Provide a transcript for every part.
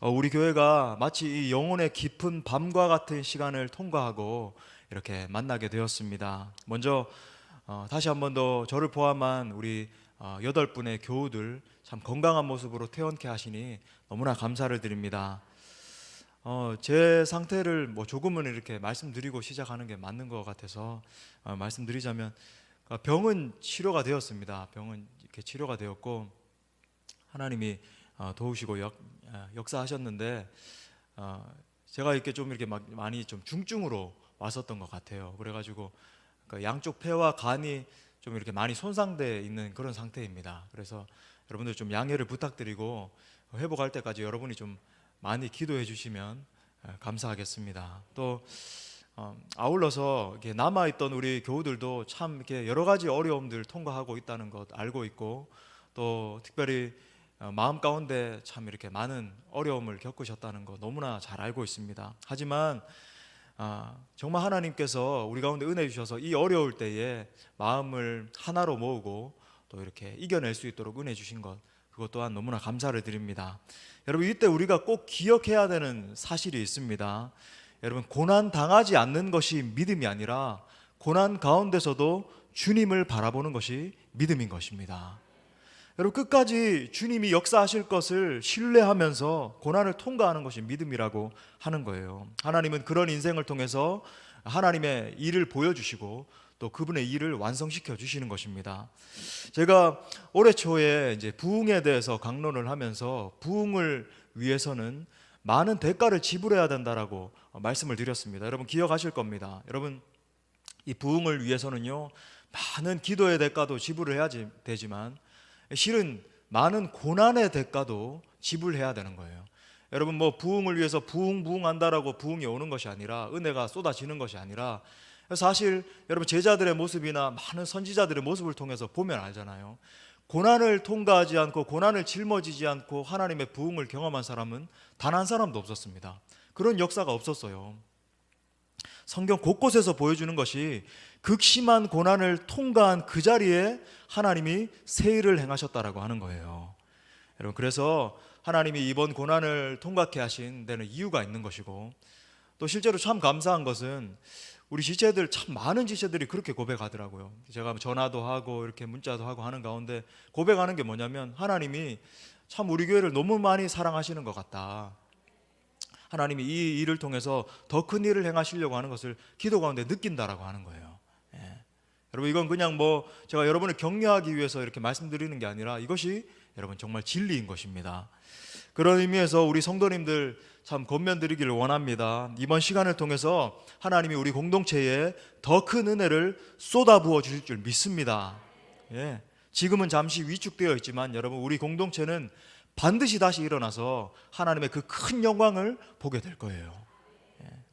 우리 교회가 마치 이 영혼의 깊은 밤과 같은 시간을 통과하고 이렇게 만나게 되었습니다. 먼저 다시 한 번 더 저를 포함한 우리 8분의 교우들 참 건강한 모습으로 퇴원케 하시니 너무나 감사를 드립니다. 제 상태를 조금은 이렇게 말씀드리고 시작하는 게 맞는 것 같아서 말씀드리자면, 병은 치료가 되었습니다. 병은 이렇게 치료가 되었고 하나님이 도우시고 역사하셨는데, 제가 이렇게 좀 이렇게 많이 좀 중증으로 왔었던 것 같아요. 그래가지고 양쪽 폐와 간이 좀 이렇게 많이 손상되어 있는 그런 상태입니다. 그래서 여러분들 좀 양해를 부탁드리고 회복할 때까지 여러분이 좀 많이 기도해 주시면 감사하겠습니다. 또 아울러서 이렇게 남아있던 우리 교우들도 참 이렇게 여러 가지 어려움들 통과하고 있다는 것 알고 있고, 또 특별히 마음 가운데 참 이렇게 많은 어려움을 겪으셨다는 거 너무나 잘 알고 있습니다. 하지만 정말 하나님께서 우리 가운데 은혜 주셔서 이 어려울 때에 마음을 하나로 모으고 또 이렇게 이겨낼 수 있도록 은혜 주신 것, 그것 또한 너무나 감사를 드립니다. 여러분, 이때 우리가 꼭 기억해야 되는 사실이 있습니다. 여러분, 고난 당하지 않는 것이 믿음이 아니라 고난 가운데서도 주님을 바라보는 것이 믿음인 것입니다. 여러분, 끝까지 주님이 역사하실 것을 신뢰하면서 고난을 통과하는 것이 믿음이라고 하는 거예요. 하나님은 그런 인생을 통해서 하나님의 일을 보여주시고 또 그분의 일을 완성시켜 주시는 것입니다. 제가 올해 초에 이제 부흥에 대해서 강론을 하면서 부흥을 위해서는 많은 대가를 지불해야 된다라고 말씀을 드렸습니다. 여러분 기억하실 겁니다. 여러분, 이 부흥을 위해서는요, 많은 기도의 대가도 지불을 해야 되지만 실은 많은 고난의 대가도 지불해야 되는 거예요. 여러분, 부흥을 위해서 부흥한다라고 부흥이 오는 것이 아니라, 은혜가 쏟아지는 것이 아니라, 사실 여러분 제자들의 모습이나 많은 선지자들의 모습을 통해서 보면 알잖아요. 고난을 통과하지 않고 고난을 짊어지지 않고 하나님의 부흥을 경험한 사람은 단 한 사람도 없었습니다. 그런 역사가 없었어요. 성경 곳곳에서 보여주는 것이 극심한 고난을 통과한 그 자리에 하나님이 새 일을 행하셨다라고 하는 거예요. 여러분, 그래서 하나님이 이번 고난을 통과케 하신 데는 이유가 있는 것이고, 또 실제로 참 감사한 것은 우리 지체들, 참 많은 지체들이 그렇게 고백하더라고요. 제가 전화도 하고 이렇게 문자도 하고 하는 가운데 고백하는 게 뭐냐면, 하나님이 참 우리 교회를 너무 많이 사랑하시는 것 같다, 하나님이 이 일을 통해서 더 큰 일을 행하시려고 하는 것을 기도 가운데 느낀다라고 하는 거예요. 여러분, 이건 그냥 제가 여러분을 격려하기 위해서 이렇게 말씀드리는 게 아니라 이것이 여러분 정말 진리인 것입니다. 그런 의미에서 우리 성도님들 참 권면드리기를 원합니다. 이번 시간을 통해서 하나님이 우리 공동체에 더 큰 은혜를 쏟아부어 주실 줄 믿습니다. 지금은 잠시 위축되어 있지만 여러분, 우리 공동체는 반드시 다시 일어나서 하나님의 그 큰 영광을 보게 될 거예요.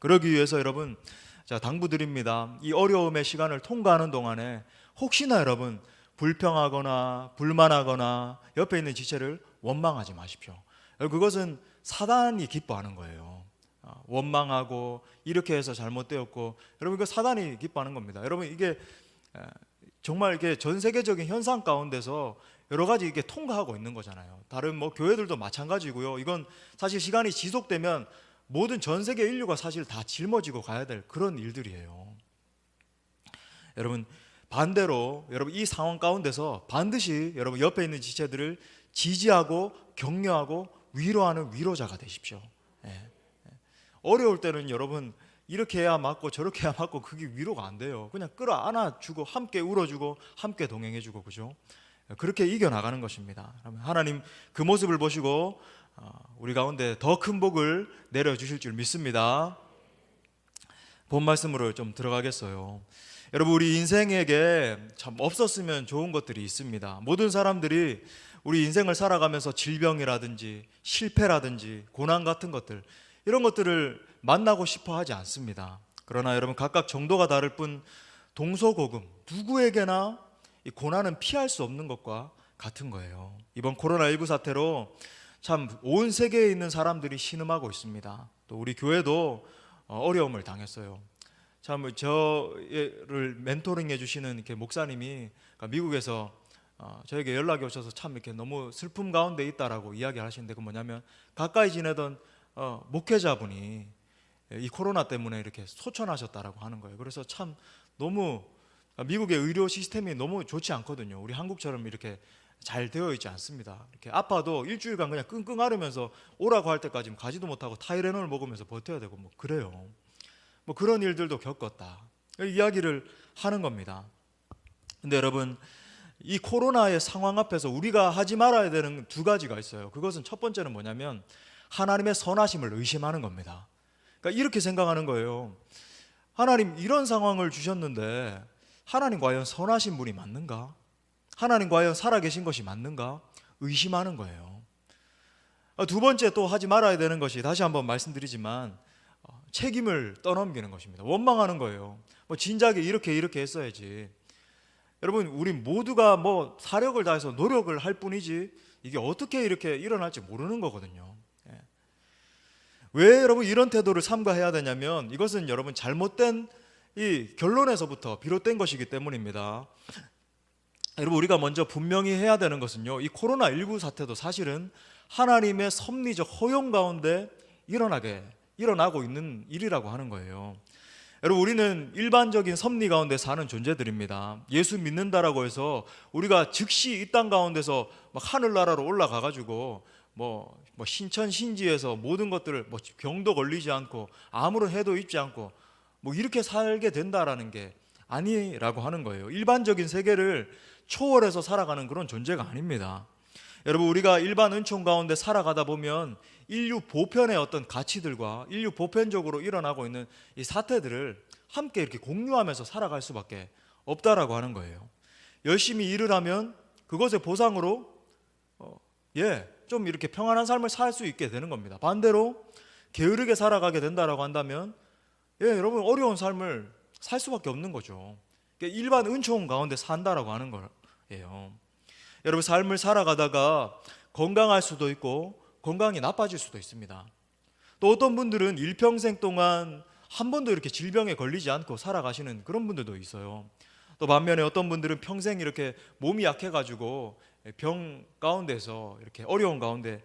그러기 위해서 여러분, 자, 당부드립니다. 이 어려움의 시간을 통과하는 동안에 혹시나 여러분 불평하거나 불만하거나 옆에 있는 지체를 원망하지 마십시오. 그것은 사단이 기뻐하는 거예요. 원망하고 이렇게 해서 잘못되었고, 여러분, 이거 사단이 기뻐하는 겁니다. 여러분, 이게 정말 이게 전 세계적인 현상 가운데서 여러 가지 이게 통과하고 있는 거잖아요. 다른 교회들도 마찬가지고요. 이건 사실 시간이 지속되면 모든 전 세계 인류가 사실 다 짊어지고 가야 될 그런 일들이에요. 여러분, 반대로 여러분 이 상황 가운데서 반드시 여러분 옆에 있는 지체들을 지지하고 격려하고 위로하는 위로자가 되십시오. 어려울 때는 여러분 이렇게 해야 맞고 저렇게 해야 맞고 그게 위로가 안 돼요. 그냥 끌어안아주고 함께 울어주고 함께 동행해주고, 그죠? 그렇게 이겨나가는 것입니다. 하나님 그 모습을 보시고 우리 가운데 더 큰 복을 내려주실 줄 믿습니다. 본 말씀으로 좀 들어가겠어요. 여러분, 우리 인생에게 참 없었으면 좋은 것들이 있습니다. 모든 사람들이 우리 인생을 살아가면서 질병이라든지 실패라든지 고난 같은 것들, 이런 것들을 만나고 싶어 하지 않습니다. 그러나 여러분, 각각 정도가 다를 뿐 동서고금 누구에게나 이 고난은 피할 수 없는 것과 같은 거예요. 이번 코로나19 사태로 참 온 세계에 있는 사람들이 신음하고 있습니다. 또 우리 교회도 어려움을 당했어요. 참 저를 멘토링 해주시는 이렇게 목사님이 미국에서 저에게 연락이 오셔서 참 이렇게 너무 슬픔 가운데 있다라고 이야기를 하시는데, 그 뭐냐면 가까이 지내던 목회자분이 이 코로나 때문에 이렇게 소천하셨다라고 하는 거예요. 그래서 참 너무 미국의 의료 시스템이 너무 좋지 않거든요. 우리 한국처럼 이렇게 잘 되어 있지 않습니다. 이렇게 아파도 일주일간 그냥 끙끙 앓으면서 오라고 할 때까지 가지도 못하고 타이레놀 먹으면서 버텨야 되고 뭐 그래요. 뭐 그런 일들도 겪었다, 이야기를 하는 겁니다. 근데 여러분, 이 코로나의 상황 앞에서 우리가 하지 말아야 되는 두 가지가 있어요. 그것은 첫 번째는 뭐냐면 하나님의 선하심을 의심하는 겁니다. 그러니까 이렇게 생각하는 거예요. 하나님 이런 상황을 주셨는데 하나님 과연 선하신 분이 맞는가? 하나님 과연 살아계신 것이 맞는가? 의심하는 거예요. 두 번째 또 하지 말아야 되는 것이, 다시 한번 말씀드리지만 책임을 떠넘기는 것입니다. 원망하는 거예요. 뭐 진작에 이렇게 했어야지. 여러분, 우리 모두가 뭐 사력을 다해서 노력을 할 뿐이지 이게 어떻게 이렇게 일어날지 모르는 거거든요. 왜 여러분 이런 태도를 삼가해야 되냐면, 이것은 여러분 잘못된 이 결론에서부터 비롯된 것이기 때문입니다. 여러분, 우리가 먼저 분명히 해야 되는 것은요, 이 코로나19 사태도 사실은 하나님의 섭리적 허용 가운데 일어나고 있는 일이라고 하는 거예요. 여러분, 우리는 일반적인 섭리 가운데 사는 존재들입니다. 예수 믿는다라고 해서 우리가 즉시 이 땅 가운데서 막 하늘나라로 올라가 가지고 뭐 신천 신지에서 모든 것들을 뭐 병도 걸리지 않고 아무런 해도 입지 않고 뭐 이렇게 살게 된다라는 게 아니라고 하는 거예요. 일반적인 세계를 초월해서 살아가는 그런 존재가 아닙니다. 여러분, 우리가 일반 은총 가운데 살아가다 보면 인류 보편의 어떤 가치들과 인류 보편적으로 일어나고 있는 이 사태들을 함께 이렇게 공유하면서 살아갈 수밖에 없다라고 하는 거예요. 열심히 일을 하면 그것의 보상으로 좀 이렇게 평안한 삶을 살 수 있게 되는 겁니다. 반대로 게으르게 살아가게 된다라고 한다면 여러분 어려운 삶을 살 수밖에 없는 거죠. 일반 은총 가운데 산다라고 하는 거예요. 여러분, 삶을 살아가다가 건강할 수도 있고 건강이 나빠질 수도 있습니다. 또 어떤 분들은 일평생 동안 한 번도 이렇게 질병에 걸리지 않고 살아가시는 그런 분들도 있어요. 또 반면에 어떤 분들은 평생 이렇게 몸이 약해가지고 병 가운데서 이렇게 어려운 가운데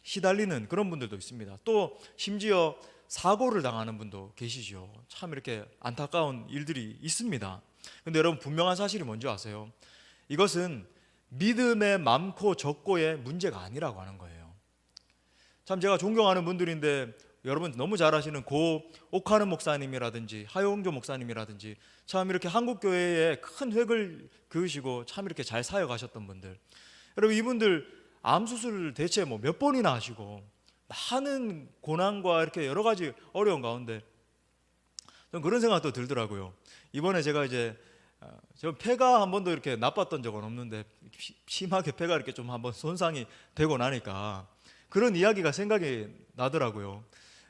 시달리는 그런 분들도 있습니다. 또 심지어 사고를 당하는 분도 계시죠. 참 이렇게 안타까운 일들이 있습니다. 근데 여러분, 분명한 사실이 뭔지 아세요? 이것은 믿음의 많고 적고의 문제가 아니라고 하는 거예요. 참 제가 존경하는 분들인데, 여러분 너무 잘 아시는 고 옥하는 목사님이라든지 하용조 목사님이라든지 참 이렇게 한국교회에 큰 획을 그으시고 참 이렇게 잘 사역하셨던 분들, 여러분 이분들 암 수술을 대체 뭐 몇 번이나 하시고 많은 고난과 이렇게 여러 가지 어려운 가운데 전 그런 생각도 들더라고요. 이번에 제가 이제 저 폐가 한 번도 이렇게 나빴던 적은 없는데 심하게 폐가 이렇게 좀 한번 손상이 되고 나니까 그런 이야기가 생각이 나더라고요.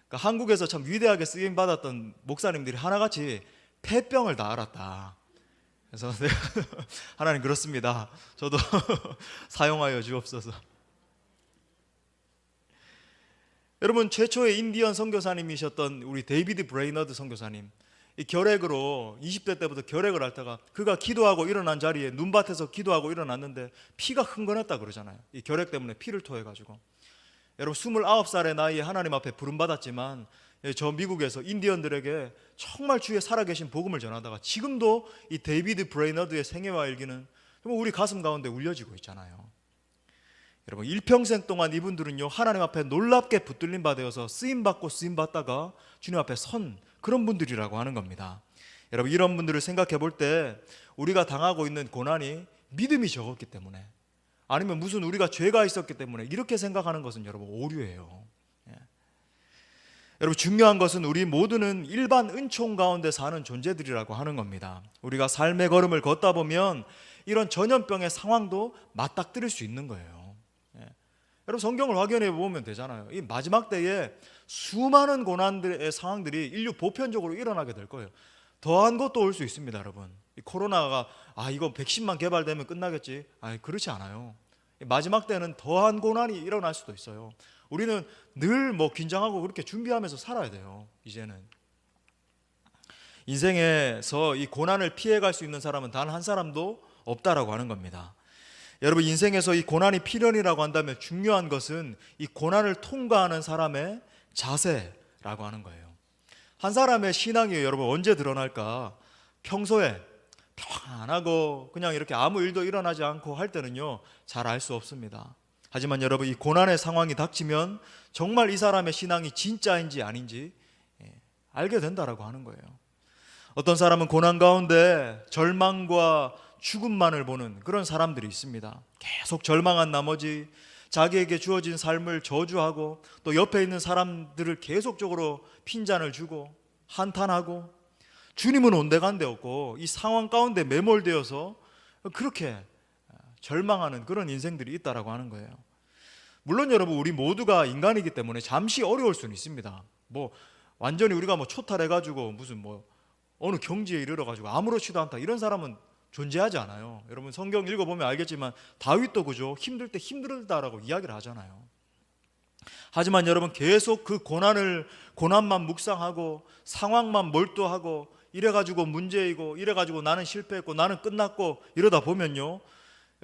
그러니까 한국에서 참 위대하게 쓰임 받았던 목사님들이 하나같이 폐병을 다 앓았다. 그래서 하나님 그렇습니다. 저도 사용하여 주옵소서. 여러분, 최초의 인디언 선교사님이셨던 우리 데이비드 브레이너드 선교사님, 이 결핵으로 20대 때부터 결핵을 앓다가 그가 기도하고 일어난 자리에 눈밭에서 기도하고 일어났는데 피가 흥건했다 그러잖아요. 이 결핵 때문에 피를 토해가지고. 여러분, 29살의 나이에 하나님 앞에 부름받았지만 저 미국에서 인디언들에게 정말 주의 살아계신 복음을 전하다가 지금도 이 데이비드 브레이너드의 생애와 일기는 정말 우리 가슴 가운데 울려지고 있잖아요. 여러분, 일평생 동안 이분들은요 하나님 앞에 놀랍게 붙들림 받아서 쓰임받고 쓰임받다가 주님 앞에 선 그런 분들이라고 하는 겁니다. 여러분, 이런 분들을 생각해 볼 때 우리가 당하고 있는 고난이 믿음이 적었기 때문에, 아니면 무슨 우리가 죄가 있었기 때문에 이렇게 생각하는 것은 여러분 오류예요. 여러분, 중요한 것은 우리 모두는 일반 은총 가운데 사는 존재들이라고 하는 겁니다. 우리가 삶의 걸음을 걷다 보면 이런 전염병의 상황도 맞닥뜨릴 수 있는 거예요. 여러분, 성경을 확인해 보면 되잖아요. 이 마지막 때에 수많은 고난들의 상황들이 인류 보편적으로 일어나게 될 거예요. 더한 것도 올 수 있습니다. 여러분, 이 코로나가 이거 백신만 개발되면 끝나겠지, 그렇지 않아요. 마지막 때는 더한 고난이 일어날 수도 있어요. 우리는 늘 뭐 긴장하고 그렇게 준비하면서 살아야 돼요. 이제는 인생에서 이 고난을 피해갈 수 있는 사람은 단 한 사람도 없다라고 하는 겁니다. 여러분, 인생에서 이 고난이 필연이라고 한다면 중요한 것은 이 고난을 통과하는 사람의 자세라고 하는 거예요. 한 사람의 신앙이 여러분 언제 드러날까? 평소에 평안하고 그냥 이렇게 아무 일도 일어나지 않고 할 때는요, 잘 알 수 없습니다. 하지만 여러분, 이 고난의 상황이 닥치면 정말 이 사람의 신앙이 진짜인지 아닌지 알게 된다라고 하는 거예요. 어떤 사람은 고난 가운데 절망과 죽음만을 보는 그런 사람들이 있습니다. 계속 절망한 나머지 자기에게 주어진 삶을 저주하고 또 옆에 있는 사람들을 계속적으로 핀잔을 주고 한탄하고 주님은 온데간데 없고 이 상황 가운데 매몰되어서 그렇게 절망하는 그런 인생들이 있다라고 하는 거예요. 물론 여러분, 우리 모두가 인간이기 때문에 잠시 어려울 수는 있습니다. 뭐 완전히 우리가 뭐 초탈해가지고 무슨 뭐 어느 경지에 이르러가지고 아무렇지도 않다 이런 사람은 존재하지 않아요. 여러분, 성경 읽어보면 알겠지만 다윗도 그죠, 힘들 때 힘들다라고 이야기를 하잖아요. 하지만 여러분, 계속 그 고난만 묵상하고 상황만 몰두하고 이래가지고 문제이고 이래가지고 나는 실패했고 나는 끝났고 이러다 보면요,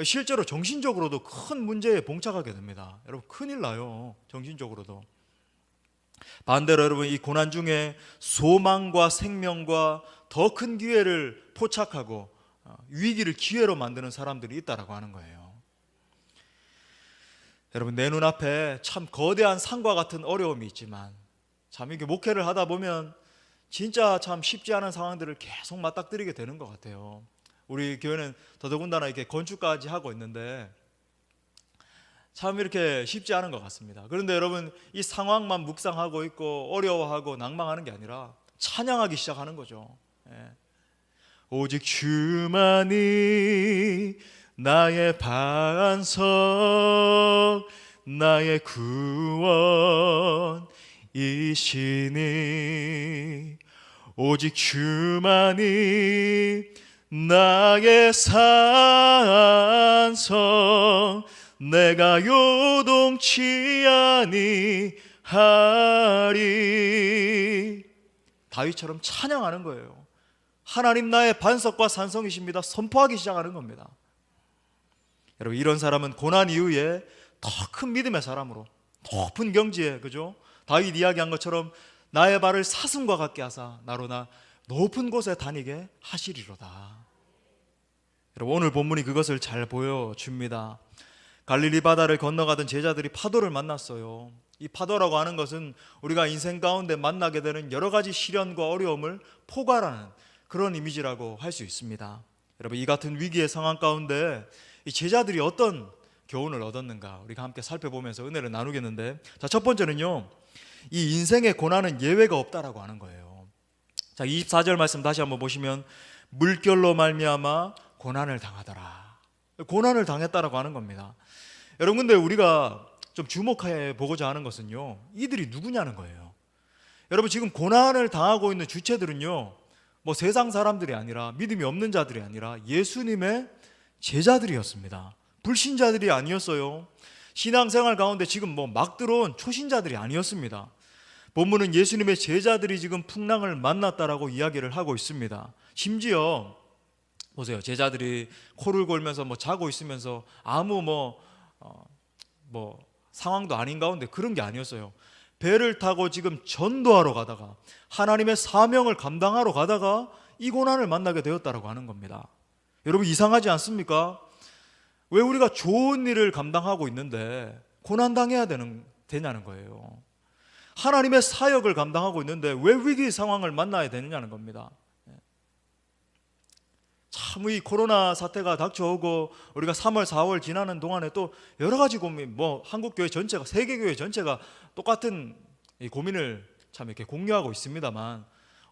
실제로 정신적으로도 큰 문제에 봉착하게 됩니다. 여러분, 큰일 나요. 정신적으로도. 반대로 여러분, 이 고난 중에 소망과 생명과 더 큰 기회를 포착하고 위기를 기회로 만드는 사람들이 있다라고 하는 거예요. 여러분, 내 눈앞에 참 거대한 산과 같은 어려움이 있지만 참 이게 목회를 하다 보면 진짜 참 쉽지 않은 상황들을 계속 맞닥뜨리게 되는 것 같아요. 우리 교회는 더더군다나 이렇게 건축까지 하고 있는데 참 이렇게 쉽지 않은 것 같습니다. 그런데 여러분, 이 상황만 묵상하고 있고 어려워하고 낭망하는 게 아니라 찬양하기 시작하는 거죠. 오직 주만이 나의 반석, 나의 구원이시니 오직 주만이 나의 산성, 내가 요동치 아니하리. 다윗처럼 찬양하는 거예요. 하나님 나의 반석과 산성이십니다. 선포하기 시작하는 겁니다. 여러분, 이런 사람은 고난 이후에 더 큰 믿음의 사람으로 높은 경지에, 그죠? 다윗 이야기한 것처럼 나의 발을 사슴과 같게 하사 나로 나 높은 곳에 다니게 하시리로다. 여러분, 오늘 본문이 그것을 잘 보여줍니다. 갈릴리 바다를 건너가던 제자들이 파도를 만났어요. 이 파도라고 하는 것은 우리가 인생 가운데 만나게 되는 여러 가지 시련과 어려움을 포괄하는 그런 이미지라고 할 수 있습니다. 여러분, 이 같은 위기의 상황 가운데 이 제자들이 어떤 교훈을 얻었는가 우리가 함께 살펴보면서 은혜를 나누겠는데, 자, 첫 번째는요, 이 인생의 고난은 예외가 없다라고 하는 거예요. 자, 24절 말씀 다시 한번 보시면 물결로 말미암아 고난을 당하더라. 고난을 당했다라고 하는 겁니다. 여러분, 근데 우리가 좀 주목해 보고자 하는 것은요, 이들이 누구냐는 거예요. 여러분, 지금 고난을 당하고 있는 주체들은요, 뭐 세상 사람들이 아니라 믿음이 없는 자들이 아니라 예수님의 제자들이었습니다. 불신자들이 아니었어요. 신앙생활 가운데 지금 뭐 막 들어온 초신자들이 아니었습니다. 본문은 예수님의 제자들이 지금 풍랑을 만났다라고 이야기를 하고 있습니다. 심지어 보세요, 제자들이 코를 골면서 뭐 자고 있으면서 아무 상황도 아닌 가운데 그런 게 아니었어요. 배를 타고 지금 전도하러 가다가 하나님의 사명을 감당하러 가다가 이 고난을 만나게 되었다라고 하는 겁니다. 여러분, 이상하지 않습니까? 왜 우리가 좋은 일을 감당하고 있는데 고난 당해야 되냐는 거예요. 하나님의 사역을 감당하고 있는데 왜 위기 상황을 만나야 되느냐는 겁니다. 참, 이 코로나 사태가 닥쳐오고 우리가 3월, 4월 지나는 동안에 또 여러 가지 고민, 한국교회 전체가, 세계교회 전체가 똑같은 이 고민을 참 이렇게 공유하고 있습니다만,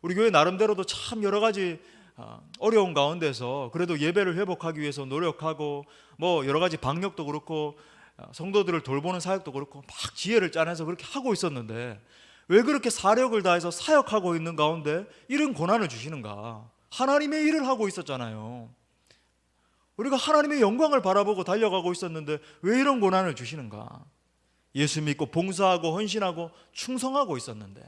우리 교회 나름대로도 참 여러 가지 어려운 가운데서 그래도 예배를 회복하기 위해서 노력하고 여러 가지 방역도 그렇고 성도들을 돌보는 사역도 그렇고 막 지혜를 짜내서 그렇게 하고 있었는데 왜 그렇게 사력을 다해서 사역하고 있는 가운데 이런 고난을 주시는가? 하나님의 일을 하고 있었잖아요. 우리가 하나님의 영광을 바라보고 달려가고 있었는데 왜 이런 고난을 주시는가? 예수 믿고 봉사하고 헌신하고 충성하고 있었는데.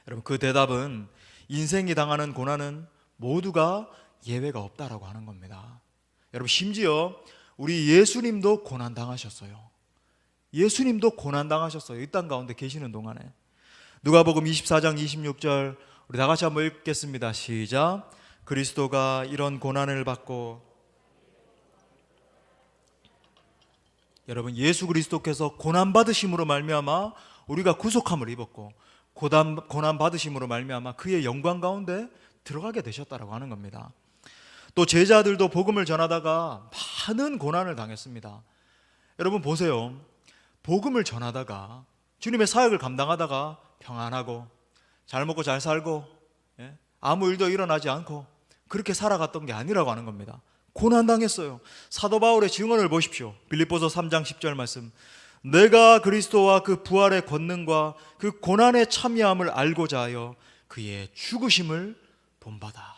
여러분, 그 대답은 인생이 당하는 고난은 모두가 예외가 없다라고 하는 겁니다. 여러분 심지어 우리 예수님도 고난 당하셨어요. 예수님도 고난 당하셨어요. 이 땅 가운데 계시는 동안에. 누가복음 24장 26절 우리 다 같이 한번 읽겠습니다. 시작. 그리스도가 이런 고난을 받고, 여러분 예수 그리스도께서 고난 받으심으로 말미암아 우리가 구속함을 입었고, 고난 받으심으로 말미암아 그의 영광 가운데 들어가게 되셨다라고 하는 겁니다. 또 제자들도 복음을 전하다가 많은 고난을 당했습니다. 여러분 보세요. 복음을 전하다가 주님의 사역을 감당하다가 평안하고 잘 먹고 잘 살고 아무 일도 일어나지 않고 그렇게 살아갔던 게 아니라고 하는 겁니다. 고난당했어요. 사도 바울의 증언을 보십시오. 빌립보서 3장 10절 말씀. 내가 그리스도와 그 부활의 권능과 그 고난의 참여함을 알고자 하여 그의 죽으심을 본받아.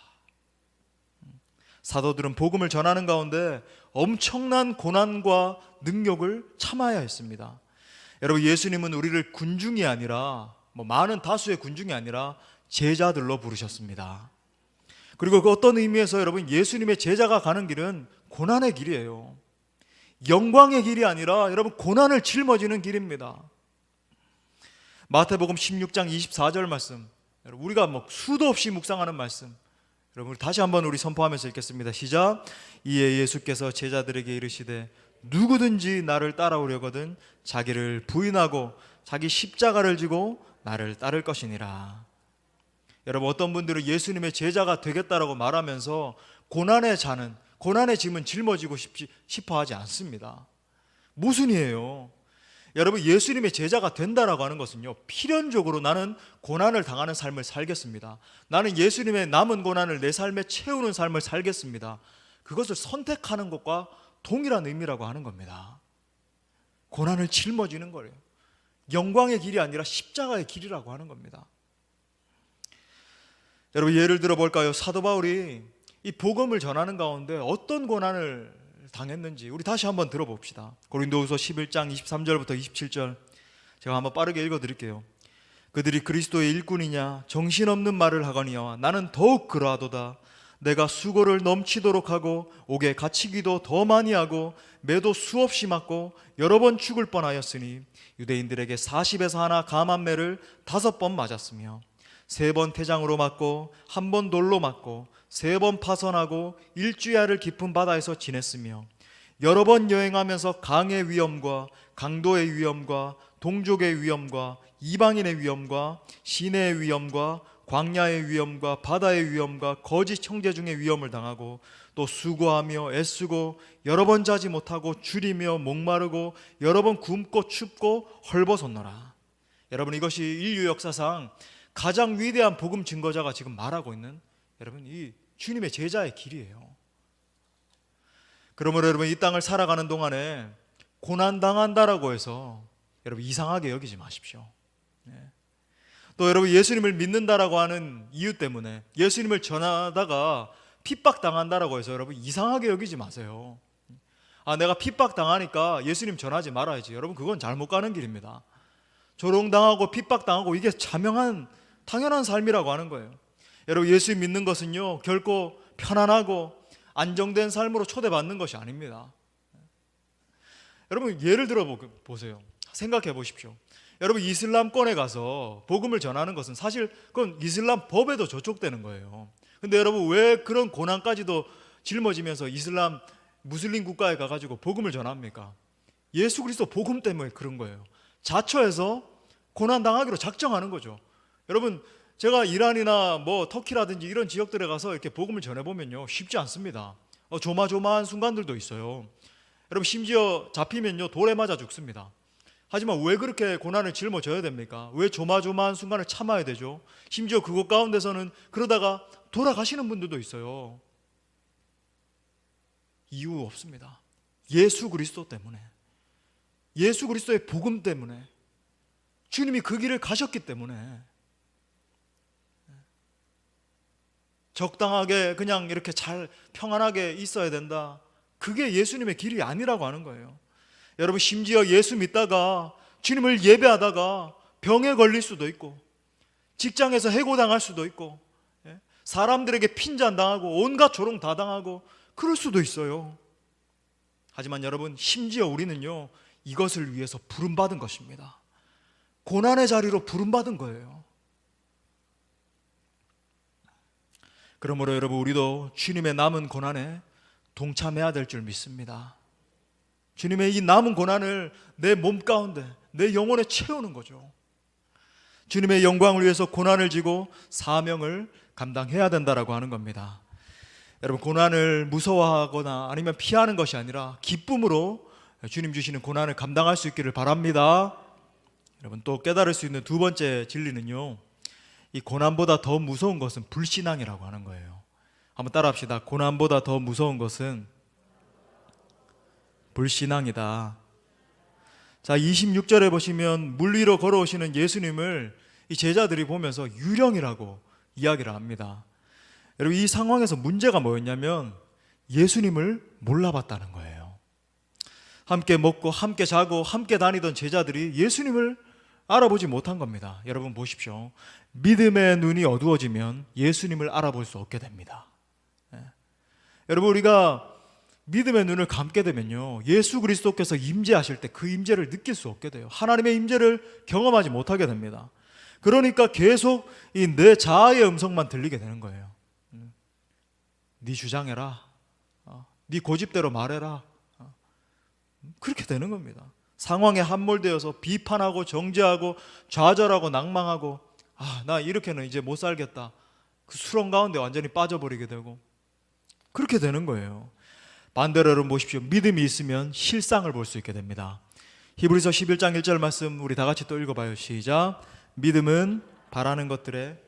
사도들은 복음을 전하는 가운데 엄청난 고난과 능력을 참아야 했습니다. 여러분 예수님은 우리를 군중이 아니라 많은 다수의 군중이 아니라 제자들로 부르셨습니다. 그리고 그 어떤 의미에서 여러분 예수님의 제자가 가는 길은 고난의 길이에요. 영광의 길이 아니라 여러분 고난을 짊어지는 길입니다. 마태복음 16장 24절 말씀, 우리가 수도 없이 묵상하는 말씀, 여러분 다시 한번 우리 선포하면서 읽겠습니다. 시작. 이에 예수께서 제자들에게 이르시되 누구든지 나를 따라오려거든 자기를 부인하고 자기 십자가를 지고 나를 따를 것이니라. 여러분 어떤 분들은 예수님의 제자가 되겠다라고 말하면서 고난의 짐은 짊어지고 싶어 하지 않습니다. 모순이에요. 여러분 예수님의 제자가 된다라고 하는 것은요, 필연적으로 나는 고난을 당하는 삶을 살겠습니다. 나는 예수님의 남은 고난을 내 삶에 채우는 삶을 살겠습니다. 그것을 선택하는 것과 동일한 의미라고 하는 겁니다. 고난을 짊어지는 거예요. 영광의 길이 아니라 십자가의 길이라고 하는 겁니다. 여러분 예를 들어 볼까요? 사도 바울이 이 복음을 전하는 가운데 어떤 고난을 당했는지 우리 다시 한번 들어봅시다. 고린도후서 11장 23절부터 27절 제가 한번 빠르게 읽어드릴게요. 그들이 그리스도의 일꾼이냐 정신없는 말을 하거니와 나는 더욱 그러하도다. 내가 수고를 넘치도록 하고 옥에 갇히기도 더 많이 하고 매도 수없이 맞고 여러 번 죽을 뻔하였으니 유대인들에게 40에서 하나 감한 매를 5번 맞았으며 3번 태장으로 맞고 1번 돌로 맞고 3번 파선하고 일주야를 깊은 바다에서 지냈으며 여러 번 여행하면서 강의 위험과 강도의 위험과 동족의 위험과 이방인의 위험과 시내의 위험과 광야의 위험과 바다의 위험과 거짓 형제 중의 위험을 당하고 또 수고하며 애쓰고 여러 번 자지 못하고 줄이며 목마르고 여러 번 굶고 춥고 헐벗었노라. 여러분 이것이 인류 역사상 가장 위대한 복음 증거자가 지금 말하고 있는 여러분 이 주님의 제자의 길이에요. 그러므로 여러분 이 땅을 살아가는 동안에 고난당한다라고 해서 여러분 이상하게 여기지 마십시오. 또 여러분 예수님을 믿는다라고 하는 이유 때문에 예수님을 전하다가 핍박당한다라고 해서 여러분 이상하게 여기지 마세요. 내가 핍박당하니까 예수님 전하지 말아야지. 여러분 그건 잘못 가는 길입니다. 조롱당하고 핍박당하고 이게 당연한 삶이라고 하는 거예요. 여러분 예수 믿는 것은요 결코 편안하고 안정된 삶으로 초대받는 것이 아닙니다. 여러분 예를 들어 보세요. 생각해 보십시오. 여러분 이슬람권에 가서 복음을 전하는 것은 사실 그건 이슬람 법에도 저촉되는 거예요. 근데 여러분 왜 그런 고난까지도 짊어지면서 무슬림 국가에 가가지고 복음을 전합니까? 예수 그리스도 복음 때문에 그런 거예요. 자처해서 고난당하기로 작정하는 거죠. 여러분 제가 이란이나 터키라든지 이런 지역들에 가서 이렇게 복음을 전해보면요 쉽지 않습니다. 조마조마한 순간들도 있어요. 여러분 심지어 잡히면요 돌에 맞아 죽습니다. 하지만 왜 그렇게 고난을 짊어져야 됩니까? 왜 조마조마한 순간을 참아야 되죠? 심지어 그곳 가운데서는 그러다가 돌아가시는 분들도 있어요. 이유 없습니다. 예수 그리스도 때문에, 예수 그리스도의 복음 때문에, 주님이 그 길을 가셨기 때문에 적당하게 그냥 이렇게 잘 평안하게 있어야 된다. 그게 예수님의 길이 아니라고 하는 거예요. 여러분 심지어 예수 믿다가 주님을 예배하다가 병에 걸릴 수도 있고 직장에서 해고당할 수도 있고 사람들에게 핀잔당하고 온갖 조롱 다 당하고 그럴 수도 있어요. 하지만 여러분, 심지어 우리는요, 이것을 위해서 부름받은 것입니다. 고난의 자리로 부름받은 거예요. 그러므로 여러분, 우리도 주님의 남은 고난에 동참해야 될 줄 믿습니다. 주님의 이 남은 고난을 내 몸 가운데, 내 영혼에 채우는 거죠. 주님의 영광을 위해서 고난을 지고 사명을 감당해야 된다라고 하는 겁니다. 여러분, 고난을 무서워하거나 아니면 피하는 것이 아니라 기쁨으로 주님 주시는 고난을 감당할 수 있기를 바랍니다. 여러분, 또 깨달을 수 있는 두 번째 진리는요, 이 고난보다 더 무서운 것은 불신앙이라고 하는 거예요. 한번 따라합시다. 고난보다 더 무서운 것은 불신앙이다. 자, 26절에 보시면 물 위로 걸어오시는 예수님을 이 제자들이 보면서 유령이라고 이야기를 합니다. 여러분, 이 상황에서 문제가 뭐였냐면 예수님을 몰라봤다는 거예요. 함께 먹고 함께 자고 함께 다니던 제자들이 예수님을 알아보지 못한 겁니다. 여러분 보십시오. 믿음의 눈이 어두워지면 예수님을 알아볼 수 없게 됩니다. 여러분, 우리가 믿음의 눈을 감게 되면요, 예수 그리스도께서 임재하실 때 그 임재를 느낄 수 없게 돼요. 하나님의 임재를 경험하지 못하게 됩니다. 그러니까 계속 이 내 자아의 음성만 들리게 되는 거예요. 네 주장해라, 네 고집대로 말해라, 그렇게 되는 겁니다. 상황에 함몰되어서 비판하고 정죄하고 좌절하고 낭망하고, 나 이렇게는 이제 못 살겠다, 그 수렁 가운데 완전히 빠져버리게 되고 그렇게 되는 거예요. 반대로 여러분 보십시오. 믿음이 있으면 실상을 볼 수 있게 됩니다. 히브리서 11장 1절 말씀 우리 다 같이 또 읽어봐요. 시작. 믿음은 바라는 것들에,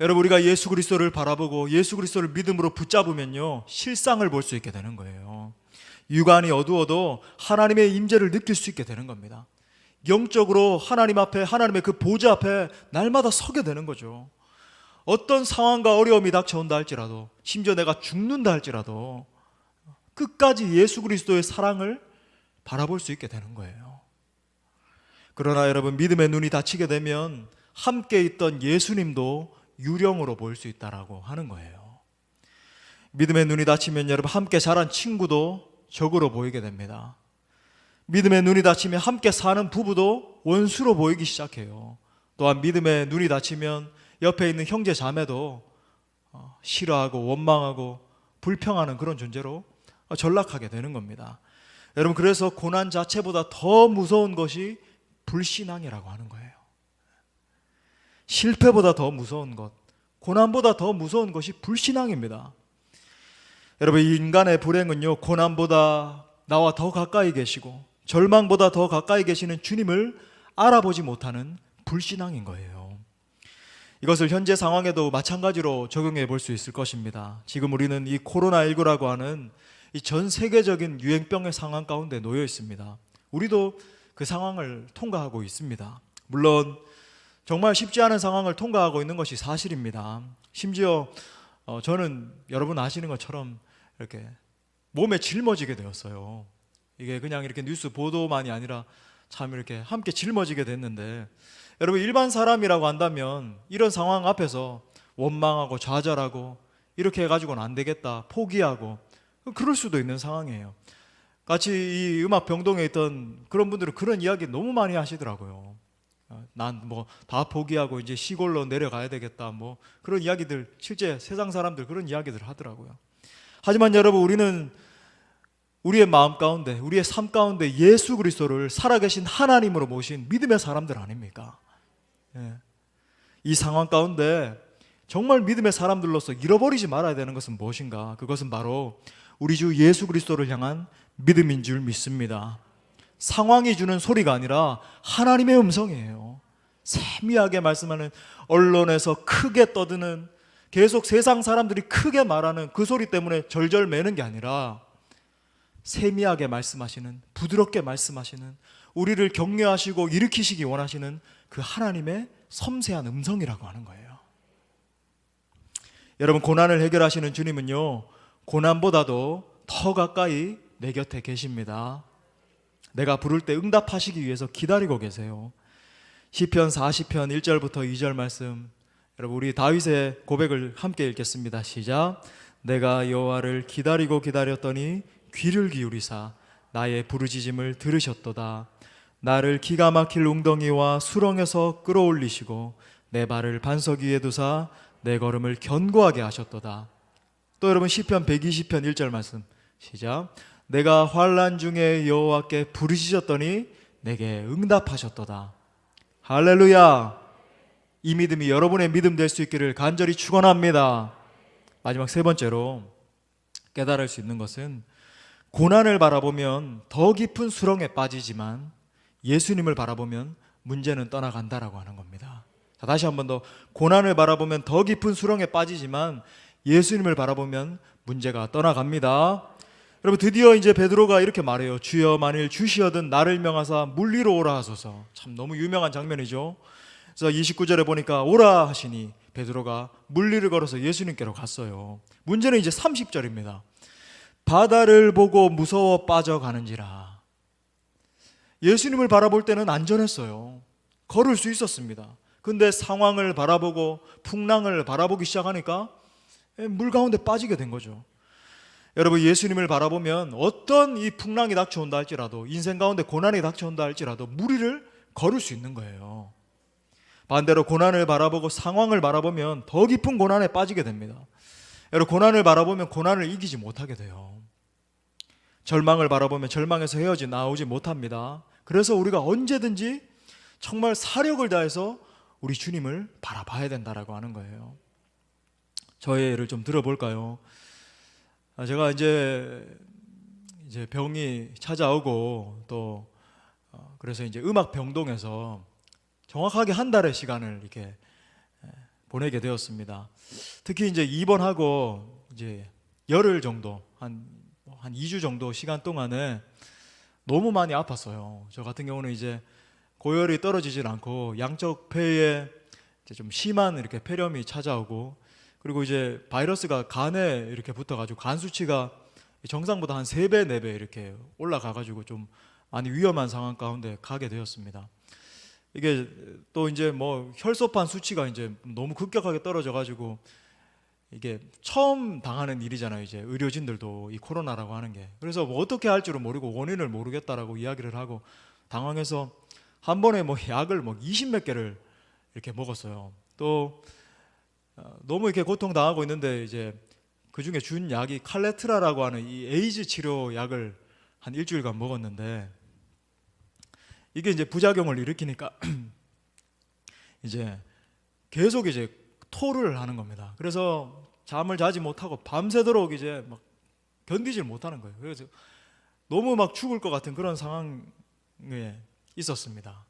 여러분, 우리가 예수 그리스도를 바라보고 예수 그리스도를 믿음으로 붙잡으면요, 실상을 볼 수 있게 되는 거예요. 육안이 어두워도 하나님의 임재를 느낄 수 있게 되는 겁니다. 영적으로 하나님 앞에, 하나님의 그 보좌 앞에 날마다 서게 되는 거죠. 어떤 상황과 어려움이 닥쳐온다 할지라도, 심지어 내가 죽는다 할지라도 끝까지 예수 그리스도의 사랑을 바라볼 수 있게 되는 거예요. 그러나 여러분, 믿음의 눈이 닫히게 되면 함께 있던 예수님도 유령으로 보일 수 있다라고 하는 거예요. 믿음의 눈이 닫히면 여러분, 함께 자란 친구도 적으로 보이게 됩니다. 믿음의 눈이 닫히면 함께 사는 부부도 원수로 보이기 시작해요. 또한 믿음의 눈이 닫히면 옆에 있는 형제 자매도 싫어하고 원망하고 불평하는 그런 존재로 전락하게 되는 겁니다. 여러분, 그래서 고난 자체보다 더 무서운 것이 불신앙이라고 하는 거예요. 실패보다 더 무서운 것, 고난보다 더 무서운 것이 불신앙입니다. 여러분, 인간의 불행은요, 고난보다 나와 더 가까이 계시고 절망보다 더 가까이 계시는 주님을 알아보지 못하는 불신앙인 거예요. 이것을 현재 상황에도 마찬가지로 적용해 볼 수 있을 것입니다. 지금 우리는 이 코로나19라고 하는 이 전 세계적인 유행병의 상황 가운데 놓여 있습니다. 우리도 그 상황을 통과하고 있습니다. 물론 정말 쉽지 않은 상황을 통과하고 있는 것이 사실입니다. 심지어 저는 여러분 아시는 것처럼 이렇게 몸에 짊어지게 되었어요. 이게 그냥 이렇게 뉴스 보도만이 아니라 참 이렇게 함께 짊어지게 됐는데, 여러분, 일반 사람이라고 한다면 이런 상황 앞에서 원망하고 좌절하고 이렇게 해가지고는 안 되겠다, 포기하고 그럴 수도 있는 상황이에요. 같이 이 음악 병동에 있던 그런 분들은 그런 이야기 너무 많이 하시더라고요. 난 뭐 다 포기하고 이제 시골로 내려가야 되겠다, 뭐 그런 이야기들, 실제 세상 사람들 그런 이야기들 하더라고요. 하지만 여러분, 우리는 우리의 마음 가운데, 우리의 삶 가운데 예수 그리스도를 살아계신 하나님으로 모신 믿음의 사람들 아닙니까? 이 상황 가운데 정말 믿음의 사람들로서 잃어버리지 말아야 되는 것은 무엇인가? 그것은 바로 우리 주 예수 그리스도를 향한 믿음인 줄 믿습니다. 상황이 주는 소리가 아니라 하나님의 음성이에요. 세미하게 말씀하는, 언론에서 크게 떠드는, 계속 세상 사람들이 크게 말하는 그 소리 때문에 절절 매는 게 아니라 세미하게 말씀하시는, 부드럽게 말씀하시는, 우리를 격려하시고 일으키시기 원하시는 그 하나님의 섬세한 음성이라고 하는 거예요. 여러분, 고난을 해결하시는 주님은요, 고난보다도 더 가까이 내 곁에 계십니다. 내가 부를 때 응답하시기 위해서 기다리고 계세요. 시편 40편 1절부터 2절 말씀, 여러분, 우리 다윗의 고백을 함께 읽겠습니다. 시작. 내가 여호와를 기다리고 기다렸더니 귀를 기울이사 나의 부르짖음을 들으셨도다. 나를 기가 막힐 웅덩이와 수렁에서 끌어올리시고 내 발을 반석 위에 두사 내 걸음을 견고하게 하셨도다. 또 여러분 시편 120편 1절 말씀 시작. 내가 환난 중에 여호와께 부르짖었더니 내게 응답하셨도다. 할렐루야. 이 믿음이 여러분의 믿음 될 수 있기를 간절히 축원합니다. 마지막 세 번째로 깨달을 수 있는 것은 고난을 바라보면 더 깊은 수렁에 빠지지만 예수님을 바라보면 문제는 떠나간다라고 하는 겁니다. 자, 다시 한 번 더. 고난을 바라보면 더 깊은 수렁에 빠지지만 예수님을 바라보면 문제가 떠나갑니다. 여러분 드디어 이제 베드로가 이렇게 말해요. 주여 만일 주시어든 나를 명하사 물 위로 오라 하소서. 참 너무 유명한 장면이죠. 그래서 29절에 보니까 오라 하시니 베드로가 물 위를 걸어서 예수님께로 갔어요. 문제는 이제 30절입니다. 바다를 보고 무서워 빠져가는지라. 예수님을 바라볼 때는 안전했어요. 걸을 수 있었습니다. 근데 상황을 바라보고 풍랑을 바라보기 시작하니까 물 가운데 빠지게 된 거죠. 여러분 예수님을 바라보면 어떤 이 풍랑이 닥쳐온다 할지라도, 인생 가운데 고난이 닥쳐온다 할지라도 물 위를 걸을 수 있는 거예요. 반대로 고난을 바라보고 상황을 바라보면 더 깊은 고난에 빠지게 됩니다. 여러분 고난을 바라보면 고난을 이기지 못하게 돼요. 절망을 바라보면 절망에서 헤어지 나오지 못합니다. 그래서 우리가 언제든지 정말 사력을 다해서 우리 주님을 바라봐야 된다라고 하는 거예요. 저의 예를 좀 들어볼까요? 제가 이제 병이 찾아오고 또 그래서 이제 음악 병동에서 정확하게 한 달의 시간을 이렇게 보내게 되었습니다. 특히 이제 입원하고 이제 열흘 정도 한 2주 정도 시간 동안에 너무 많이 아팠어요. 저 같은 경우는 이제 고열이 떨어지질 않고 양쪽 폐에 이제 좀 심한 이렇게 폐렴이 찾아오고, 그리고 이제 바이러스가 간에 이렇게 붙어가지고 간 수치가 정상보다 한 3배, 4배 이렇게 올라가가지고 좀 많이 위험한 상황 가운데 가게 되었습니다. 이게 또 이제 뭐 혈소판 수치가 이제 너무 급격하게 떨어져가지고 이게 처음 당하는 일이잖아요. 이제 의료진들도 이 코로나라고 하는 게. 그래서 뭐 어떻게 할 줄을 모르고 원인을 모르겠다라고 이야기를 하고 당황해서 한 번에 뭐 약을 뭐 20몇 개를 이렇게 먹었어요. 또 너무 이렇게 고통당하고 있는데 이제 그 중에 준 약이 칼레트라라고 하는 이 에이즈 치료 약을 한 일주일간 먹었는데 이게 이제 부작용을 일으키니까 이제 계속 이제 토를 하는 겁니다. 그래서 잠을 자지 못하고 밤새도록 이제 막 견디질 못하는 거예요. 그래서 너무 막 죽을 것 같은 그런 상황에 있었습니다.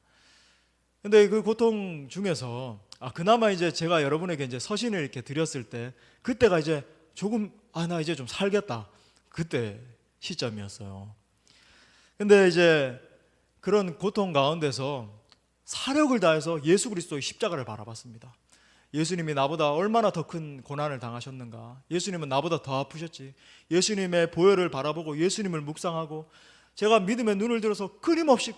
근데 그 고통 중에서 그나마 이제 제가 여러분에게 이제 서신을 이렇게 드렸을 때 그때가 이제 조금 나 이제 좀 살겠다 그때 시점이었어요. 근데 이제 그런 고통 가운데서 사력을 다해서 예수 그리스도의 십자가를 바라봤습니다. 예수님이 나보다 얼마나 더 큰 고난을 당하셨는가. 예수님은 나보다 더 아프셨지. 예수님의 보혈을 바라보고 예수님을 묵상하고 제가 믿음의 눈을 들어서 끊임없이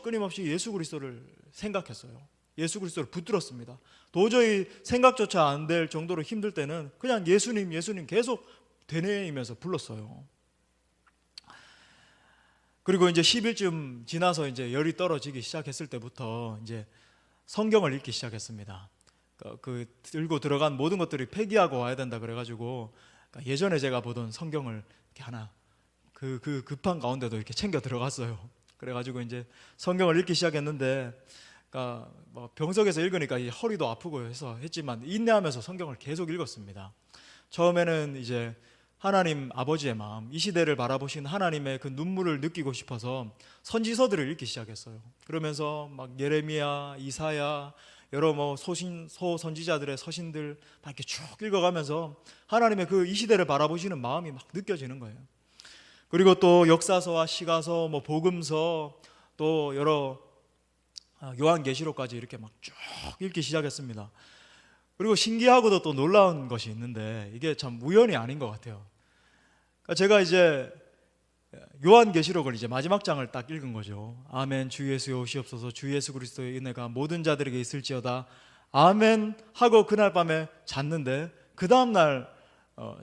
예수 그리스도를 생각했어요. 예수 그리스도를 붙들었습니다. 도저히 생각조차 안 될 정도로 힘들 때는 그냥 예수님 계속 되뇌이면서 불렀어요. 그리고 이제 10일쯤 지나서 이제 열이 떨어지기 시작했을 때부터 이제 성경을 읽기 시작했습니다. 그 들고 들어간 모든 것들이 폐기하고 와야 된다 그래가지고 예전에 제가 보던 성경을 이렇게 하나 그 급한 가운데도 이렇게 챙겨 들어갔어요. 그래가지고 이제 성경을 읽기 시작했는데, 그러니까 뭐 병석에서 읽으니까 이 허리도 아프고 해서 했지만 인내하면서 성경을 계속 읽었습니다. 처음에는 이제 하나님 아버지의 마음, 이 시대를 바라보신 하나님의 그 눈물을 느끼고 싶어서 선지서들을 읽기 시작했어요. 그러면서 막 예레미야, 이사야, 여러 뭐 소선지자들의 서신들 막 이렇게 쭉 읽어가면서 하나님의 그 이 시대를 바라보시는 마음이 막 느껴지는 거예요. 그리고 또 역사서와 시가서, 뭐 복음서, 또 여러 요한계시록까지 이렇게 막 쭉 읽기 시작했습니다. 그리고 신기하고도 또 놀라운 것이 있는데 이게 참 우연이 아닌 것 같아요. 제가 이제 요한계시록을 이제 마지막 장을 딱 읽은 거죠. 아멘. 주 예수여 오시옵소서. 주 예수 그리스도의 은혜가 모든 자들에게 있을지어다. 아멘 하고 그날 밤에 잤는데 그 다음 날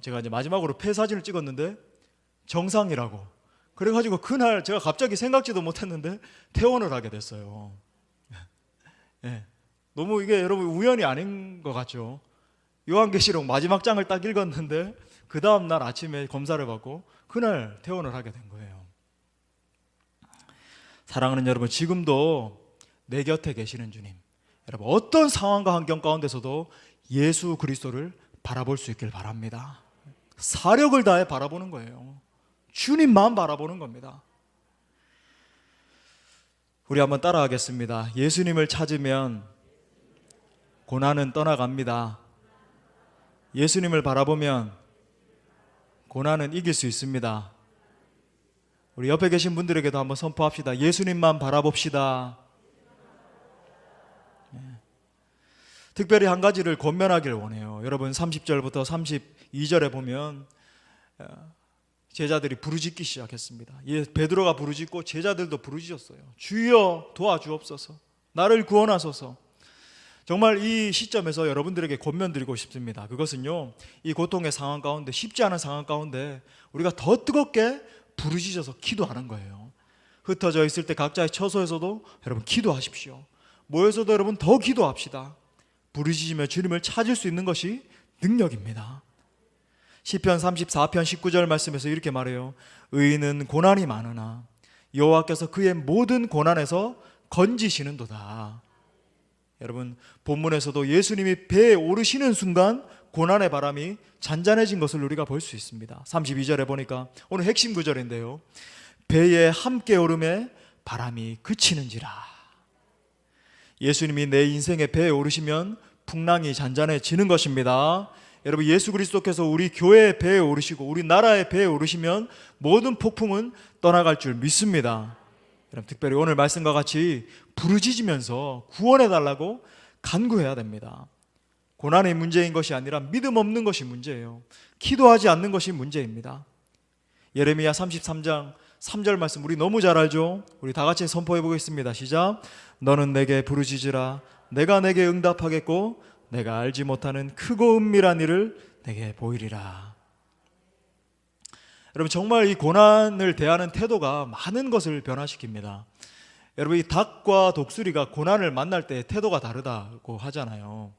제가 이제 마지막으로 폐 사진을 찍었는데 정상이라고. 그래가지고 그날 제가 갑자기 생각지도 못했는데 퇴원을 하게 됐어요. 예. 너무 이게 여러분 우연이 아닌 것 같죠? 요한계시록 마지막 장을 딱 읽었는데 그 다음 날 아침에 검사를 받고 그날 퇴원을 하게 된 거예요. 사랑하는 여러분, 지금도 내 곁에 계시는 주님, 여러분 어떤 상황과 환경 가운데서도 예수 그리스도를 바라볼 수 있길 바랍니다. 사력을 다해 바라보는 거예요. 주님만 바라보는 겁니다. 우리 한번 따라하겠습니다. 예수님을 찾으면 고난은 떠나갑니다. 예수님을 바라보면 고난은 이길 수 있습니다. 우리 옆에 계신 분들에게도 한번 선포합시다. 예수님만 바라봅시다. 특별히 한 가지를 권면하기를 원해요. 여러분 30절부터 32절에 보면 제자들이 부르짖기 시작했습니다. 베드로가 부르짖고 제자들도 부르짖었어요. 주여 도와주옵소서, 나를 구원하소서. 정말 이 시점에서 여러분들에게 권면드리고 싶습니다. 그것은요, 이 고통의 상황 가운데, 쉽지 않은 상황 가운데 우리가 더 뜨겁게 부르짖어서 기도하는 거예요. 흩어져 있을 때 각자의 처소에서도 여러분 기도하십시오. 모여서도 여러분 더 기도합시다. 부르짖으며 주님을 찾을 수 있는 것이 능력입니다. 시편 34편 19절 말씀에서 이렇게 말해요. 의인은 고난이 많으나 여호와께서 그의 모든 고난에서 건지시는도다. 여러분 본문에서도 예수님이 배에 오르시는 순간 고난의 바람이 잔잔해진 것을 우리가 볼 수 있습니다. 32절에 보니까 오늘 핵심 구절인데요, 배에 함께 오름에 바람이 그치는지라. 예수님이 내 인생의 배에 오르시면 풍랑이 잔잔해지는 것입니다. 여러분 예수 그리스도께서 우리 교회의 배에 오르시고 우리 나라의 배에 오르시면 모든 폭풍은 떠나갈 줄 믿습니다. 여러분 특별히 오늘 말씀과 같이 부르짖으면서 구원해 달라고 간구해야 됩니다. 고난이 문제인 것이 아니라 믿음 없는 것이 문제예요. 기도하지 않는 것이 문제입니다. 예레미야 33장 3절 말씀 우리 너무 잘 알죠? 우리 다 같이 선포해 보겠습니다. 시작. 너는 내게 부르짖으라. 내가 내게 응답하겠고 내가 알지 못하는 크고 은밀한 일을 내게 보이리라. 여러분 정말 이 고난을 대하는 태도가 많은 것을 변화시킵니다. 여러분 이 닭과 독수리가 고난을 만날 때 태도가 다르다고 하잖아요.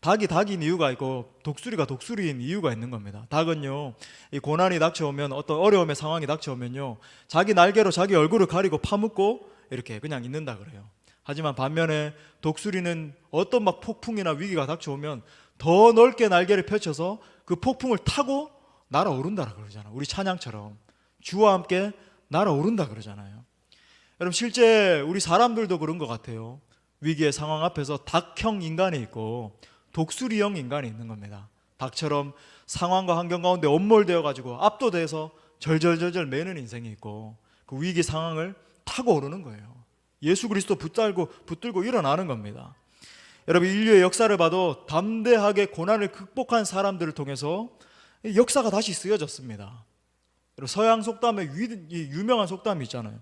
닭이 닭인 이유가 있고 독수리가 독수리인 이유가 있는 겁니다. 닭은요, 이 고난이 닥쳐오면, 어떤 어려움의 상황이 닥쳐오면요, 자기 날개로 자기 얼굴을 가리고 파묻고 이렇게 그냥 있는다 그래요. 하지만 반면에 독수리는 어떤 막 폭풍이나 위기가 닥쳐오면 더 넓게 날개를 펼쳐서 그 폭풍을 타고 날아오른다 그러잖아요. 우리 찬양처럼 주와 함께 날아오른다 그러잖아요. 여러분 실제 우리 사람들도 그런 것 같아요. 위기의 상황 앞에서 닭형 인간이 있고 독수리형 인간이 있는 겁니다. 닭처럼 상황과 환경 가운데 엄몰되어 가지고 압도돼서 절절절절 매는 인생이 있고 그 위기 상황을 타고 오르는 거예요. 예수 그리스도 붙들고 일어나는 겁니다. 여러분 인류의 역사를 봐도 담대하게 고난을 극복한 사람들을 통해서 역사가 다시 쓰여졌습니다. 여러분 서양 속담에 유명한 속담이 있잖아요.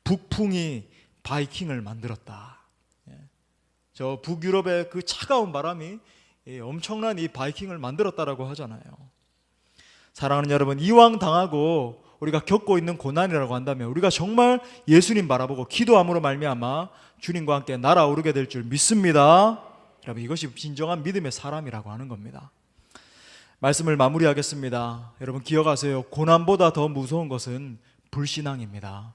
북풍이 바이킹을 만들었다. 저 북유럽의 그 차가운 바람이 엄청난 이 바이킹을 만들었다라고 하잖아요. 사랑하는 여러분, 이왕 당하고 우리가 겪고 있는 고난이라고 한다면 우리가 정말 예수님 바라보고 기도함으로 말미암아 주님과 함께 날아오르게 될 줄 믿습니다. 여러분 이것이 진정한 믿음의 사람이라고 하는 겁니다. 말씀을 마무리하겠습니다. 여러분 기억하세요. 고난보다 더 무서운 것은 불신앙입니다.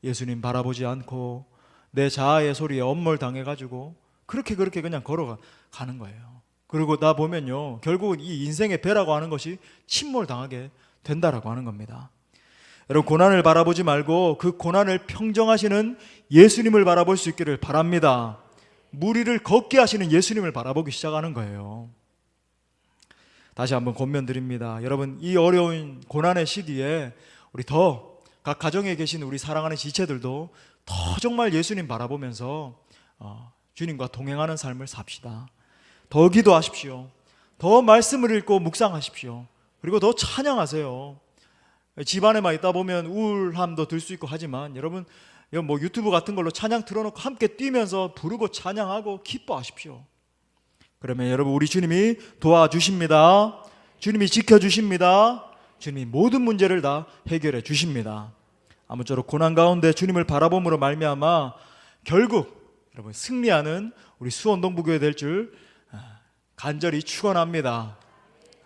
예수님 바라보지 않고 내 자아의 소리에 엄몰당해가지고 그렇게 그냥 걸어가는 거예요. 그리고 나 보면요, 결국은 이 인생의 배라고 하는 것이 침몰당하게 된다라고 하는 겁니다. 여러분 고난을 바라보지 말고 그 고난을 평정하시는 예수님을 바라볼 수 있기를 바랍니다. 무리를 걷게 하시는 예수님을 바라보기 시작하는 거예요. 다시 한번 권면드립니다. 여러분 이 어려운 고난의 시기에 우리 더 각 가정에 계신 우리 사랑하는 지체들도 더 정말 예수님 바라보면서 주님과 동행하는 삶을 삽시다. 더 기도하십시오. 더 말씀을 읽고 묵상하십시오. 그리고 더 찬양하세요. 집안에만 있다 보면 우울함도 들 수 있고 하지만 여러분 뭐 유튜브 같은 걸로 찬양 틀어놓고 함께 뛰면서 부르고 찬양하고 기뻐하십시오. 그러면 여러분 우리 주님이 도와주십니다. 주님이 지켜주십니다. 주님이 모든 문제를 다 해결해 주십니다. 아무쪼록 고난 가운데 주님을 바라봄으로 말미암아 결국 여러분 승리하는 우리 수원동부교회 될 줄 간절히 축원합니다.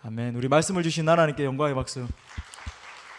아멘. 우리 말씀을 주신 하나님께 영광의 박수.